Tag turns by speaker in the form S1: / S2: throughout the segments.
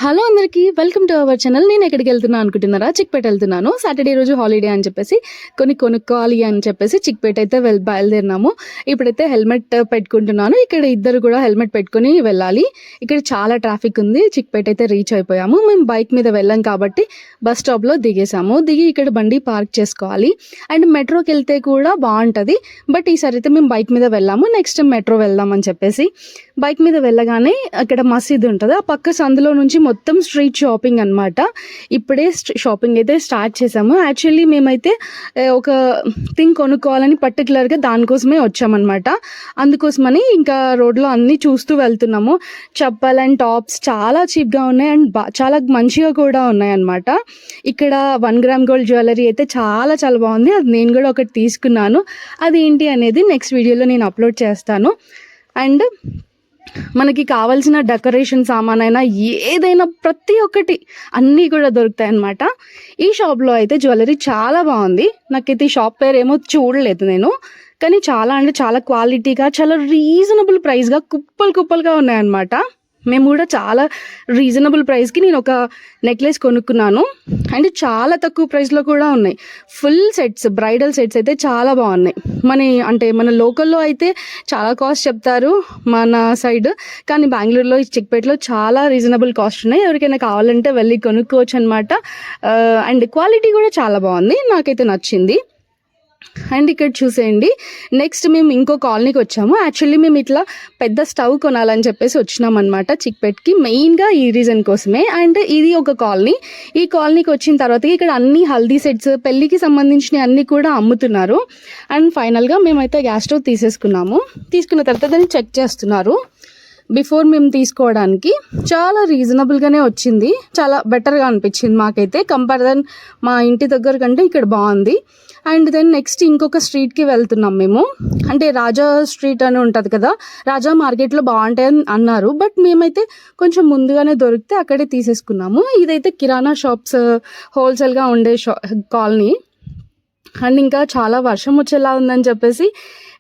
S1: Hello అందరికీ welcome to our channel. నేను ఎక్కడికి వెళ్తున్నా అనుకుంటున్నారా? చిక్పేట వెళ్తున్నాను. సాటర్డే రోజు హాలిడే అని చెప్పేసి కొనుక్కోవాలి అని చెప్పేసి చిక్పేట అయితే బయలుదేరినాము. ఇప్పుడైతే హెల్మెట్ పెట్టుకుంటున్నాను. ఇక్కడ ఇద్దరు కూడా హెల్మెట్ పెట్టుకుని వెళ్ళాలి. ఇక్కడ చాలా ట్రాఫిక్ ఉంది. చిక్పేట అయితే రీచ్ అయిపోయాము. మేము బైక్ మీద వెళ్ళాం కాబట్టి బస్ స్టాప్లో దిగేసాము. దిగి ఇక్కడ బండి పార్క్ చేసుకోవాలి. అండ్ మెట్రోకి వెళ్తే కూడా బాగుంటుంది. బట్ ఈసారి అయితే మేము బైక్ మీద వెళ్ళాము. నెక్స్ట్ టైం మెట్రో వెళ్దామని చెప్పేసి బైక్ మీద వెళ్ళగానే అక్కడ మసీద్ ఉంటుంది. ఆ పక్క సందులో నుంచి మొత్తం స్ట్రీట్ షాపింగ్ అనమాట. ఇప్పుడే షాపింగ్ అయితే స్టార్ట్ చేసాము. యాక్చువల్లీ మేమైతే ఒక థింగ్ కొనుక్కోవాలని పర్టికులర్గా దానికోసమే వచ్చామన్నమాట. అందుకోసమని ఇంకా రోడ్లో అన్నీ చూస్తూ వెళ్తున్నాము. చెప్పల్ అండ్ టాప్స్ చాలా చీప్గా ఉన్నాయి అండ్ చాలా మంచిగా కూడా ఉన్నాయి అన్నమాట. ఇక్కడ 1 గ్రామ్ గోల్డ్ జ్యువెలరీ అయితే చాలా చాలా బాగుంది. అది నేను కూడా ఒకటి తీసుకున్నాను. అది ఏంటి అనేది నెక్స్ట్ వీడియోలో నేను అప్లోడ్ చేస్తాను. అండ్ మనకి కావాల్సిన డెకరేషన్ సామాన్ అయినా ఏదైనా ప్రతి ఒక్కటి అన్నీ కూడా దొరుకుతాయి అన్నమాట. ఈ షాప్లో అయితే జ్యువెలరీ చాలా బాగుంది. నాకైతే ఈ షాప్ పేరు ఏమో చూడలేదు నేను, కానీ చాలా అంటే చాలా క్వాలిటీగా చాలా రీజనబుల్ ప్రైస్గా కుప్పలుగా ఉన్నాయన్నమాట. మేము కూడా చాలా రీజనబుల్ ప్రైస్కి నేను ఒక నెక్లెస్ కొనుక్కున్నాను. అండ్ చాలా తక్కువ ప్రైస్లో కూడా ఉన్నాయి. ఫుల్ సెట్స్, బ్రైడల్ సెట్స్ అయితే చాలా బాగున్నాయి. మన లోకల్లో అయితే చాలా కాస్ట్ చెప్తారు మన సైడ్, కానీ బెంగళూరులో చిక్పేటలో చాలా రీజనబుల్ కాస్ట్ ఉన్నాయి. ఎవరికైనా కావాలంటే వెళ్ళి కొనుక్కోవచ్చు అనమాట. అండ్ క్వాలిటీ కూడా చాలా బాగుంది, నాకైతే నచ్చింది. అండ్ ఇక్కడ చూసేయండి, నెక్స్ట్ మేము ఇంకో కాలనీకి వచ్చాము. యాక్చువల్లీ మేము ఇట్లా పెద్ద స్టవ్ కొనాలని చెప్పేసి వచ్చినాం అనమాట చిక్పేట్కి, మెయిన్గా ఈ రీజన్ కోసమే. అండ్ ఇది ఒక కాలనీ. ఈ కాలనీకి వచ్చిన తర్వాత ఇక్కడ అన్ని హల్దీ సెట్స్, పెళ్ళికి సంబంధించినవి అన్నీ కూడా అమ్ముతున్నారు. అండ్ ఫైనల్గా మేమైతే గ్యాస్ స్టవ్ తీసుకున్న తర్వాత దాన్ని చెక్ చేస్తున్నారు. బిఫోర్ మేము తీసుకోవడానికి చాలా రీజనబుల్గానే వచ్చింది. చాలా బెటర్గా అనిపించింది మాకైతే. కంపేర్ దెన్ మా ఇంటి దగ్గర కంటే ఇక్కడ బాగుంది. అండ్ దెన్ నెక్స్ట్ ఇంకొక స్ట్రీట్కి వెళ్తున్నాం మేము. అంటే రాజా స్ట్రీట్ అని ఉంటుంది కదా, రాజా మార్కెట్లో బాగుంటాయని అన్నారు. బట్ మేమైతే కొంచెం ముందుగానే దొరికితే అక్కడే తీసేసుకున్నాము. ఇదైతే కిరాణా షాప్స్ హోల్సేల్గా ఉండే కాలనీ. అండ్ ఇంకా చాలా వర్షం వచ్చేలా ఉందని చెప్పేసి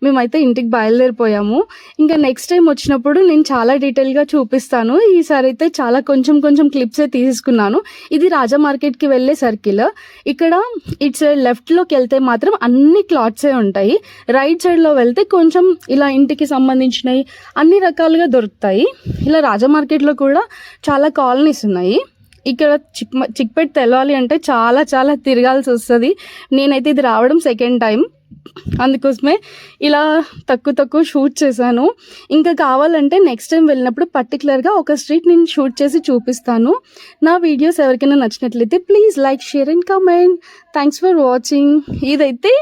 S1: మేమైతే ఇంటికి బయలుదేరిపోయాము. ఇంకా నెక్స్ట్ టైం వచ్చినప్పుడు నేను చాలా డీటెయిల్గా చూపిస్తాను. ఈసారి అయితే చాలా కొంచెం క్లిప్సే తీసుకున్నాను. ఇది రాజా మార్కెట్కి వెళ్ళే సర్కిల్. ఇక్కడ ఇటు సైడ్ లెఫ్ట్లోకి వెళ్తే మాత్రం అన్ని క్లాత్సే ఉంటాయి. రైట్ సైడ్లో వెళ్తే కొంచెం ఇలా ఇంటికి సంబంధించినవి అన్ని రకాలుగా దొరుకుతాయి. ఇలా రాజా మార్కెట్లో కూడా చాలా కాలనీస్ ఉన్నాయి. ఇక్కడ చిక్పేట తెలవాలి అంటే చాలా చాలా తిరగాల్సి వస్తుంది. నేనైతే ఇది రావడం సెకండ్ టైం, అందుకోసమే ఇలా తక్కువ షూట్ చేశాను. ఇంకా కావాలంటే నెక్స్ట్ టైం వెళ్ళినప్పుడు పర్టికులర్గా ఒక స్ట్రీట్ నేను షూట్ చేసి చూపిస్తాను. నా వీడియోస్ ఎవరికైనా నచ్చినట్లయితే please like, share and comment. Thanks for watching. ఇదైతే